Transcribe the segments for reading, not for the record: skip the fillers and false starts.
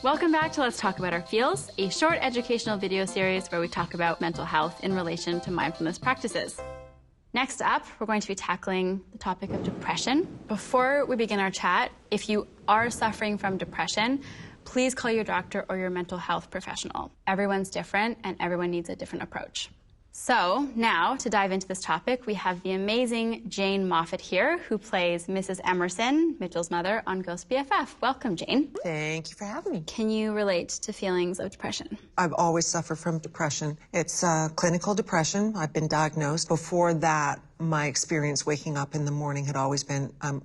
Welcome back to Let's Talk About Our Feels, a short educational video series where we talk about mental health in relation to mindfulness practices. Next up, we're going to be tackling the topic of depression. Before we begin our chat, if you are suffering from depression, please call your doctor or your mental health professional. Everyone's different and everyone needs a different approach. So now, to dive into this topic, we have the amazing Jane Moffat here, who plays Mrs. Emerson, Mitchell's mother, on Ghost BFF. Welcome, Jane. Thank you for having me. Can you relate to feelings of depression? I've always suffered from depression. It's clinical depression. I've been diagnosed. Before that, my experience waking up in the morning had always been, I'm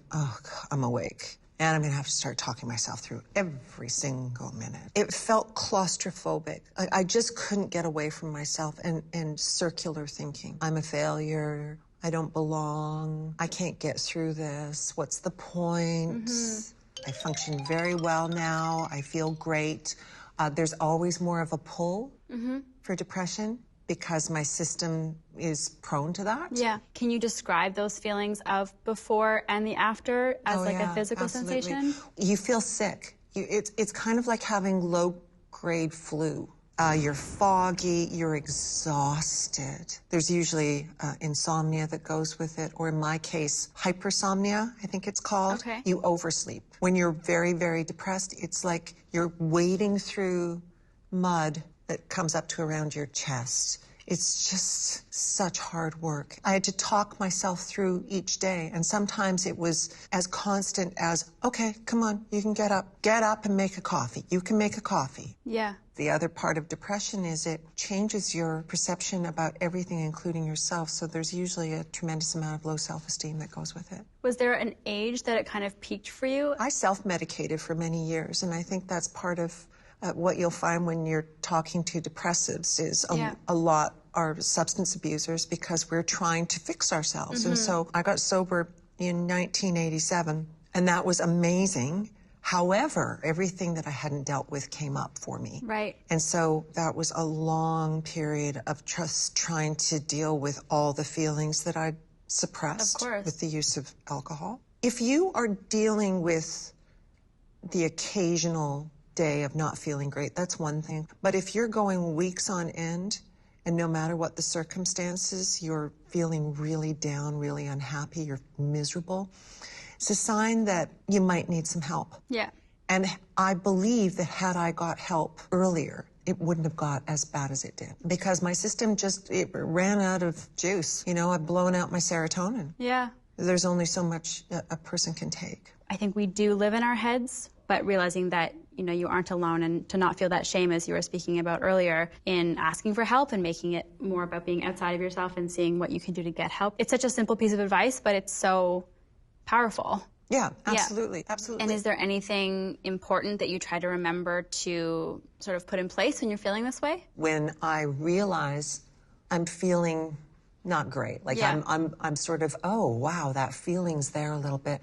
awake. And I'm going to have to start talking myself through every single minute. It felt claustrophobic. I just couldn't get away from myself and circular thinking. I'm a failure. I don't belong. I can't get through this. What's the point? I function very well now. I feel great. There's always more of a pull for depression, because my system is prone to that. Yeah. Can you describe those feelings of before and the after as a physical sensation? You feel sick. It's kind of like having low-grade flu. You're foggy, you're exhausted. There's usually insomnia that goes with it, or in my case, hypersomnia, I think it's called. Okay. You oversleep. When you're very, very depressed, it's like you're wading through mud that comes up to around your chest. It's just such hard work. I had to talk myself through each day, and sometimes it was as constant as, okay, come on, you can get up. Get up and make a coffee. You can make a coffee. Yeah. The other part of depression is it changes your perception about everything, including yourself, so there's usually a tremendous amount of low self-esteem that goes with it. Was there an age that it kind of peaked for you? I self-medicated for many years, and I think that's part of what you'll find when you're talking to depressives is a lot are substance abusers, because we're trying to fix ourselves. And so I got sober in 1987, and that was amazing. However, everything that I hadn't dealt with came up for me. Right. And so that was a long period of just trying to deal with all the feelings that I'd suppressed with the use of alcohol. If you are dealing with the occasional day of not feeling great, that's one thing. But if you're going weeks on end, and no matter what the circumstances, you're feeling really down, really unhappy, you're miserable, it's a sign that you might need some help. Yeah. And I believe that had I got help earlier, it wouldn't have got as bad as it did. Because my system it ran out of juice. You know, I've blown out my serotonin. Yeah. There's only so much a person can take. I think we do live in our heads, but realizing that, you know, you aren't alone, and to not feel that shame, as you were speaking about earlier, in asking for help and making it more about being outside of yourself and seeing what you can do to get help. It's such a simple piece of advice, but it's so powerful. Yeah, absolutely, absolutely. And is there anything important that you try to remember to sort of put in place when you're feeling this way? When I realize I'm feeling not great, like I'm sort of, oh, wow, that feeling's there a little bit.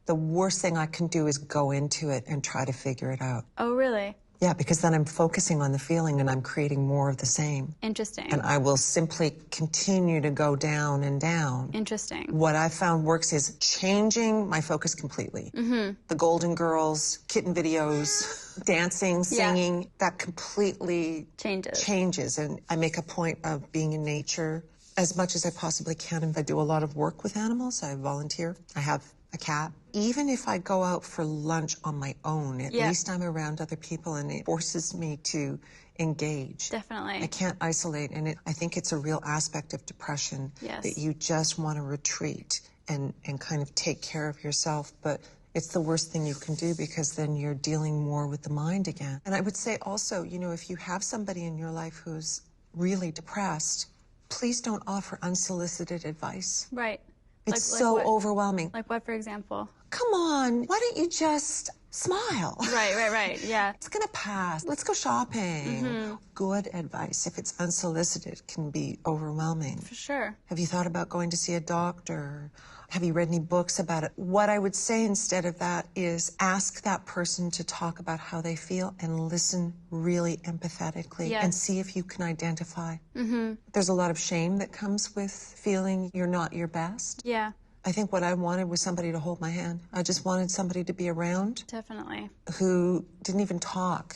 The worst thing I can do is go into it and try to figure it out. Oh, really? Yeah, because then I'm focusing on the feeling and I'm creating more of the same. Interesting. And I will simply continue to go down and down. Interesting. What I found works is changing my focus completely. The Golden Girls, kitten videos, dancing, singing, that completely changes. And I make a point of being in nature as much as I possibly can. And I do a lot of work with animals. I volunteer. I have a cat. Even if I go out for lunch on my own, at least I'm around other people, and it forces me to engage. Definitely. I can't isolate, and I think it's a real aspect of depression that you just want to retreat and kind of take care of yourself, but it's the worst thing you can do, because then you're dealing more with the mind again. And I would say also, you know, if you have somebody in your life who's really depressed, please don't offer unsolicited advice. Right. It's so overwhelming. Like what, for example? Come on, why don't you just smile? Right, yeah. It's gonna pass. Let's go shopping. Good advice, if it's unsolicited, can be overwhelming. For sure. Have you thought about going to see a doctor? Have you read any books about it? What I would say instead of that is ask that person to talk about how they feel and listen really empathetically and see if you can identify. There's a lot of shame that comes with feeling you're not your best. Yeah. I think what I wanted was somebody to hold my hand. I just wanted somebody to be around. Definitely. Who didn't even talk,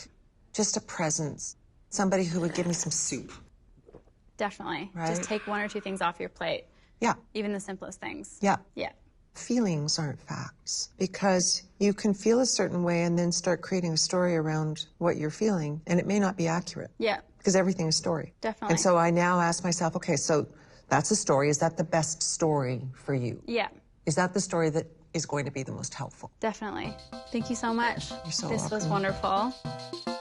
just a presence. Somebody who would give me some soup. Definitely. Right? Just take one or two things off your plate. Yeah. Even the simplest things. Yeah. Yeah. Feelings aren't facts, because you can feel a certain way and then start creating a story around what you're feeling, and it may not be accurate. Yeah. Because everything is story. Definitely. And so I now ask myself, okay, so that's a story. Is that the best story for you? Yeah. Is that the story that is going to be the most helpful? Definitely. Thank you so much. You're so This was welcome. wonderful.